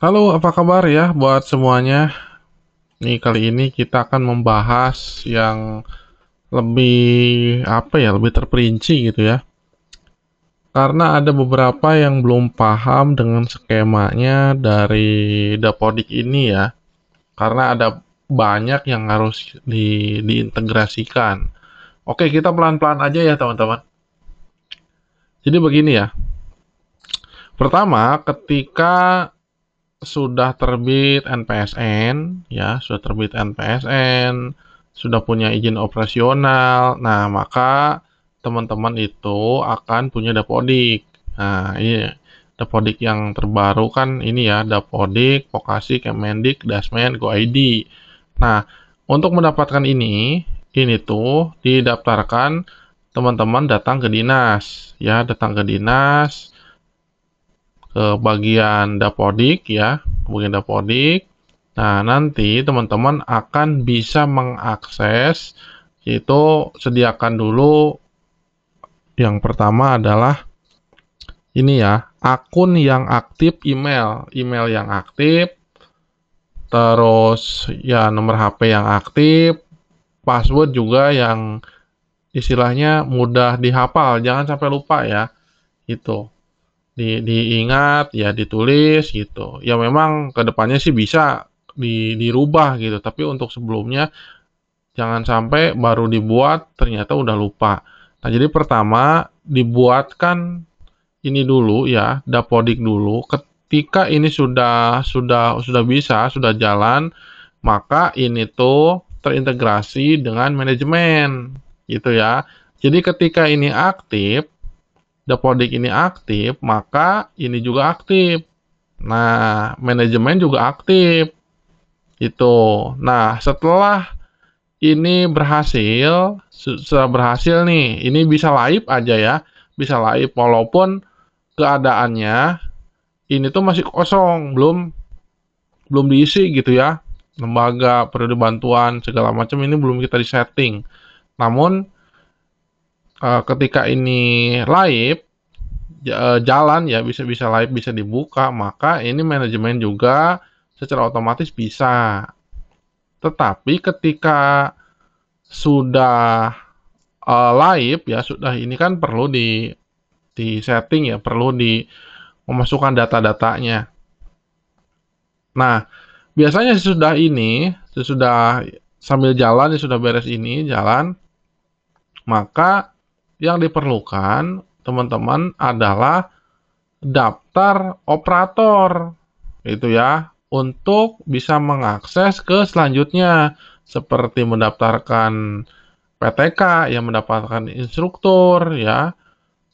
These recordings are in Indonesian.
Halo, apa kabar ya buat semuanya? Nih kali ini kita akan membahas yang lebih apa ya, lebih terperinci gitu ya. Karena ada beberapa yang belum paham dengan skemanya dari Dapodik ini ya. Karena ada banyak yang harus diintegrasikan. Oke, kita pelan-pelan aja ya teman-teman. Jadi begini ya. Pertama, ketika sudah terbit NPSN, ya, sudah terbit NPSN, sudah punya izin operasional. Nah, maka teman-teman itu akan punya Dapodik. Nah, ini Dapodik yang terbaru kan ini ya, Dapodik, Vokasi, Kemendik, Dasmen, GoID. Nah, untuk mendapatkan ini tuh didaftarkan teman-teman datang ke dinas, ya, datang ke dinas, ke bagian Dapodik ya, bagian Dapodik. Nah, nanti teman-teman akan bisa mengakses, yaitu sediakan dulu yang pertama adalah ini ya, akun yang aktif email, email yang aktif, terus ya nomor HP yang aktif, password juga yang istilahnya mudah dihafal, jangan sampai lupa ya, itu. Diingat, ya ditulis gitu. Ya memang kedepannya sih bisa dirubah gitu, tapi untuk sebelumnya jangan sampai baru dibuat ternyata udah lupa. Nah, jadi pertama dibuatkan ini dulu ya, Dapodik dulu. Ketika ini sudah bisa, sudah jalan, maka ini tuh terintegrasi dengan manajemen gitu ya. Jadi ketika ini aktif, Dapodik ini aktif, maka ini juga aktif. Nah, manajemen juga aktif. Itu. Nah, setelah ini berhasil, sudah berhasil nih, ini bisa live aja ya, bisa live walaupun keadaannya ini tuh masih kosong, belum belum diisi gitu ya. Lembaga, periode bantuan segala macam ini belum kita di setting. Namun ketika ini live, jalan ya, bisa bisa live, bisa dibuka, maka ini manajemen juga secara otomatis bisa. Tetapi ketika sudah live ya, sudah ini kan perlu di setting ya, perlu memasukkan data-datanya. Nah, biasanya sesudah sambil jalan, ya sudah beres ini jalan, maka yang diperlukan teman-teman adalah daftar operator itu ya, untuk bisa mengakses ke selanjutnya seperti mendaftarkan PTK yang mendapatkan instruktur ya,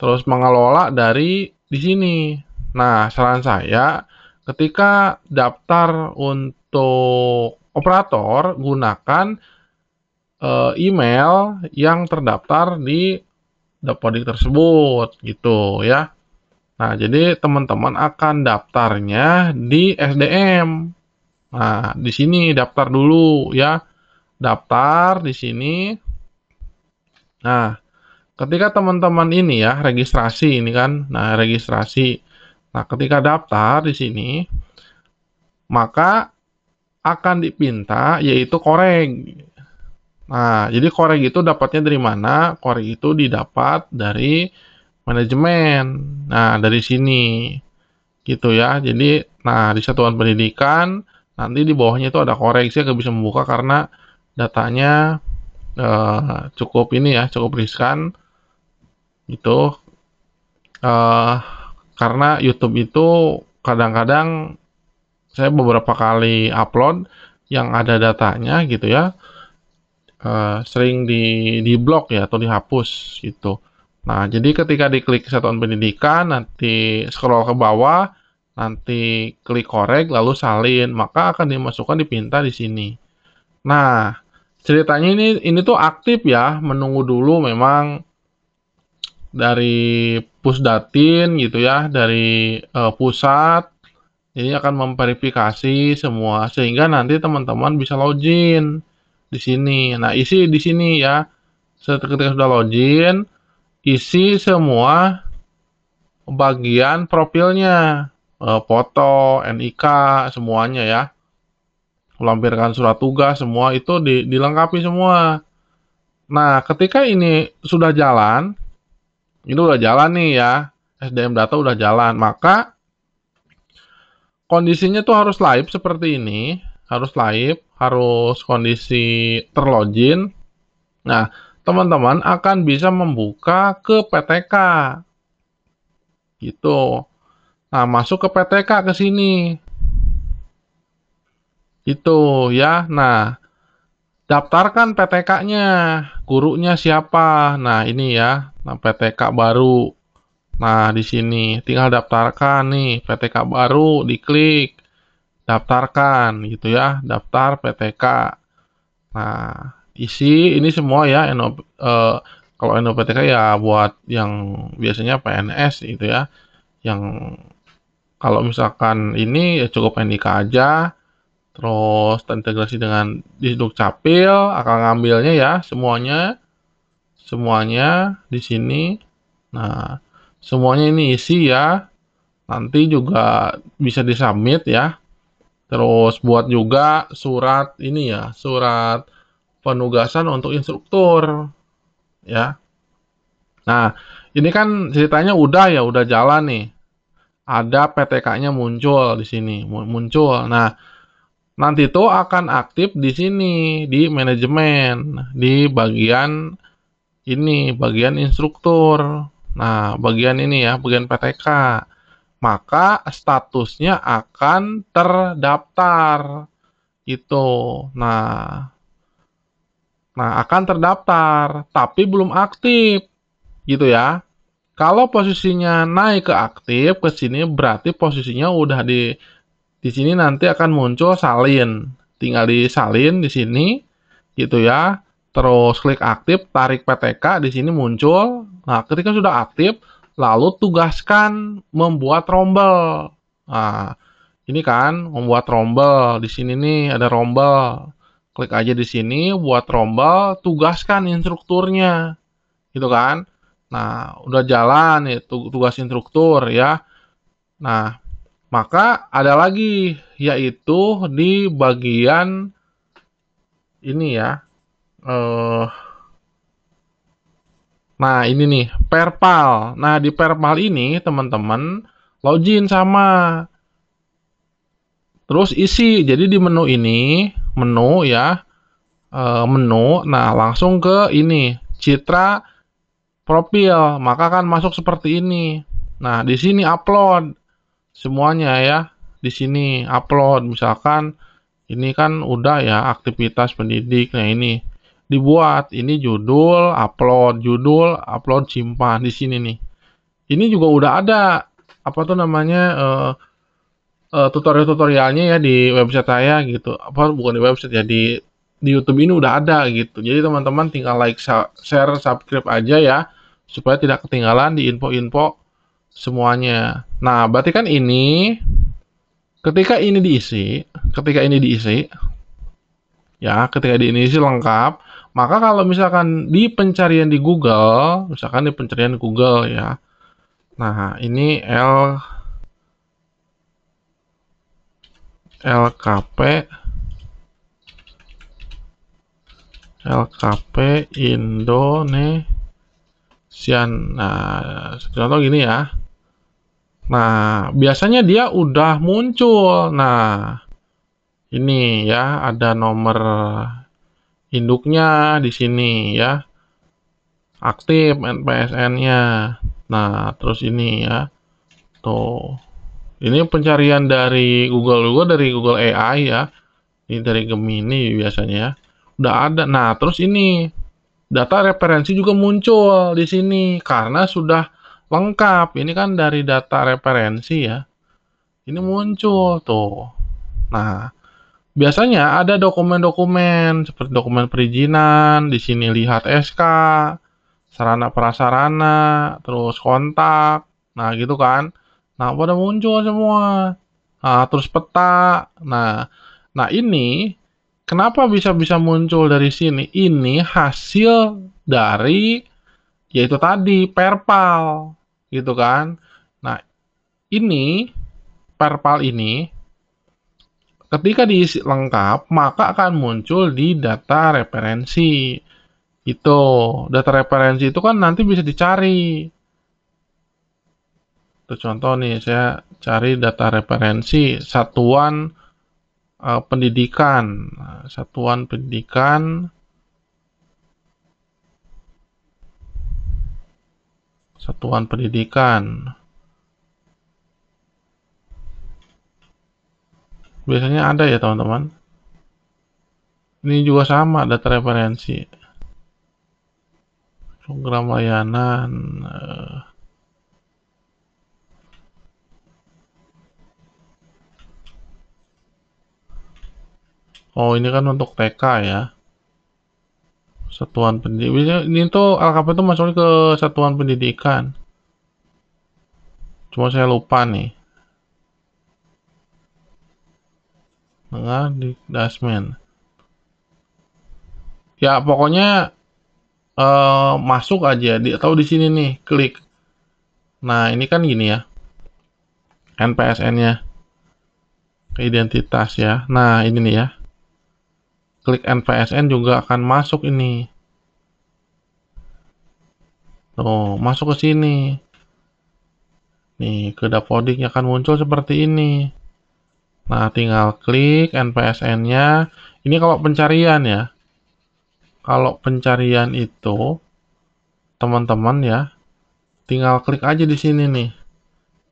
terus mengelola dari di sini. Nah, saran saya ketika daftar untuk operator gunakan email yang terdaftar di Dapodik tersebut gitu ya. Nah, jadi teman-teman akan daftarnya di SDM. Nah, di sini daftar dulu ya. Daftar di sini. Nah, ketika teman-teman ini ya registrasi ini kan. Nah, registrasi. Nah, ketika daftar di sini, maka akan dipinta yaitu korek. Nah, jadi korek itu dapatnya dari mana? Korek itu didapat dari manajemen. Nah, dari sini. Gitu ya. Jadi, nah di satuan pendidikan nanti di bawahnya itu ada koreksi yang bisa membuka karena datanya cukup ini ya, cukup riskan gitu. Eh, karena YouTube itu kadang-kadang saya beberapa kali upload yang ada datanya gitu ya, sering di blok ya atau dihapus gitu. Nah, jadi ketika diklik satuan pendidikan, nanti scroll ke bawah, nanti klik korek, lalu salin, maka akan dimasukkan dipinta di sini. Nah, ceritanya ini tuh aktif ya, menunggu dulu memang dari Pusdatin gitu ya, dari pusat, ini akan memverifikasi semua sehingga nanti teman-teman bisa login di sini. Nah, isi di sini ya. Ketika sudah login, isi semua bagian profilnya. foto, NIK, semuanya ya. Melampirkan surat tugas, semua itu dilengkapi semua. Nah, ketika ini sudah jalan, ini udah jalan nih ya, SDM data udah jalan, maka kondisinya tuh harus live seperti ini, harus live, harus kondisi terlogin. Nah, teman-teman akan bisa membuka ke PTK, gitu. Nah, masuk ke PTK ke sini, itu ya. Nah, daftarkan PTK-nya, gurunya siapa. Nah, ini ya, nah, PTK baru. Nah, di sini tinggal daftarkan nih, PTK baru, diklik, daftarkan gitu ya, daftar PTK. Nah, isi ini semua ya, kalau NOPTK ya buat yang biasanya PNS gitu ya, yang kalau misalkan ini ya cukup NIK aja, terus terintegrasi dengan Disduk Capil, akan ngambilnya ya semuanya di sini. Nah, semuanya ini isi ya, nanti juga bisa disubmit ya. Terus buat juga surat ini ya, surat penugasan untuk instruktur ya. Nah, ini kan ceritanya udah jalan nih. Ada PTK-nya muncul di sini, muncul. Nah, nanti tuh akan aktif di sini di manajemen, di bagian ini, bagian instruktur. Nah, bagian ini ya, bagian PTK. Maka statusnya akan terdaftar. Itu. Nah, akan terdaftar, tapi belum aktif, gitu ya. Kalau posisinya naik ke aktif ke sini berarti posisinya udah di sini nanti akan muncul salin. Tinggal disalin di sini, gitu ya. Terus klik aktif, tarik PTK di sini muncul. Nah, ketika sudah aktif, lalu tugaskan membuat rombel. Nah, ini kan membuat rombel. Di sini nih ada rombel. Klik aja di sini buat rombel, tugaskan instrukturnya. Gitu kan? Nah, udah jalan nih tugas instruktur ya. Nah, maka ada lagi yaitu di bagian ini ya. Eh nah, ini nih, Perpal. Nah, di Perpal ini teman-teman login sama terus isi. Jadi di menu ini, menu ya, menu. Nah, langsung ke ini, citra profil. Maka akan masuk seperti ini. Nah, di sini upload semuanya ya. Di sini upload misalkan ini kan udah ya aktivitas pendidik. Nah, ini dibuat ini judul, upload, simpan di sini nih. Ini juga udah ada apa tuh namanya tutorial-tutorialnya ya di website saya gitu. Apa bukan di website ya di YouTube ini udah ada gitu. Jadi teman-teman tinggal like, share, subscribe aja ya supaya tidak ketinggalan di info-info semuanya. Nah, berarti kan ini ketika ini diisi ya, ketika diisi lengkap, maka kalau misalkan di pencarian di Google, misalkan di pencarian Google ya. Nah, ini LKP Indonesian. Nah, contoh gini ya. Nah, biasanya dia udah muncul. Nah, ini ya ada nomor induknya di sini ya. Aktif NPSN-nya. Nah, terus ini ya. Tuh. Ini pencarian dari Google juga dari Google AI ya. Ini dari Gemini biasanya ya. Udah ada. Nah, terus ini data referensi juga muncul di sini karena sudah lengkap. Ini kan dari data referensi ya. Ini muncul tuh. Nah, biasanya ada dokumen-dokumen seperti dokumen perizinan, di sini lihat SK, sarana prasarana, terus kontak. Nah, gitu kan. Nah, pada muncul semua. Nah, terus peta. Nah, ini kenapa bisa muncul dari sini? Ini hasil dari yaitu tadi perpal, gitu kan. Nah, ini perpal ini, ketika diisi lengkap, maka akan muncul di data referensi. Itu, data referensi itu kan nanti bisa dicari. Itu contoh nih, saya cari data referensi satuan pendidikan. Satuan pendidikan. Satuan pendidikan. Biasanya ada ya teman-teman. Ini juga sama data referensi. Program layanan. Oh, ini kan untuk TK ya. Satuan pendidikan. Ini tuh LKP tuh masuknya ke satuan pendidikan. Cuma saya lupa nih. Tengah di Dasmen. Ya pokoknya masuk aja atau di sini nih, klik. Nah, ini kan gini ya. NPSN-nya. Ke identitas ya. Nah, ini nih ya. Klik NPSN juga akan masuk ini. Tuh, masuk ke sini. Nih, ke Dapodik akan muncul seperti ini. Nah, tinggal klik NPSN-nya. Ini kalau pencarian ya. Kalau pencarian itu, teman-teman ya, tinggal klik aja di sini nih.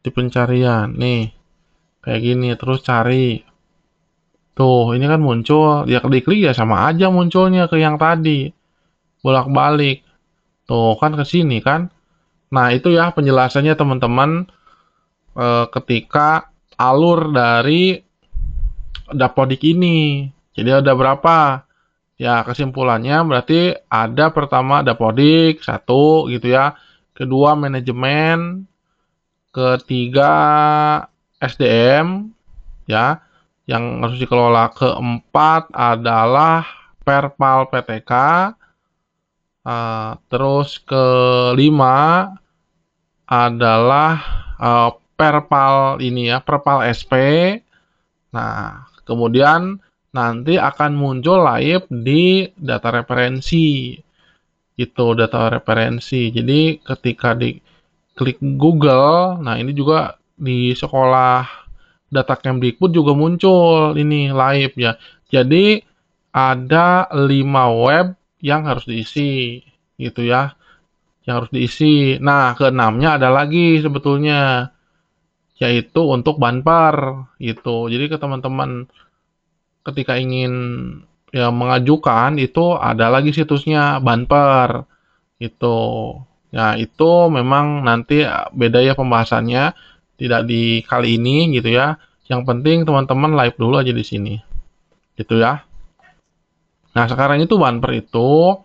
Di pencarian. Nih, kayak gini. Terus cari. Tuh, ini kan muncul. Ya, klik-klik ya sama aja munculnya ke yang tadi. Bolak-balik. Tuh, kan ke sini kan. Nah, itu ya penjelasannya teman-teman ketika alur dari Dapodik ini. Jadi ada berapa? Ya, kesimpulannya berarti ada pertama Dapodik, 1 gitu ya. Kedua manajemen, ketiga SDM ya, yang harus dikelola. Keempat adalah Perpal PTK. Terus kelima adalah Perpal ini ya, Perpal SP. Nah, kemudian nanti akan muncul live di data referensi. Itu data referensi. Jadi ketika diklik Google, nah ini juga di sekolah data Kemdikbud juga muncul ini live ya. Jadi ada 5 web yang harus diisi gitu ya. Yang harus diisi. Nah, keenamnya ada lagi sebetulnya, yaitu untuk Banper gitu. Jadi ke teman-teman ketika ingin ya mengajukan itu ada lagi situsnya Banper itu. Ya, itu memang nanti beda ya pembahasannya, tidak di kali ini gitu ya. Yang penting teman-teman live dulu aja di sini. Gitu ya. Nah, sekarang itu Banper itu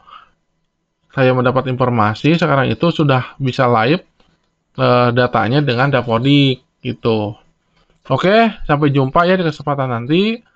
saya mendapat informasi sekarang itu sudah bisa live datanya dengan Dapodik gitu. Oke, sampai jumpa ya di kesempatan nanti.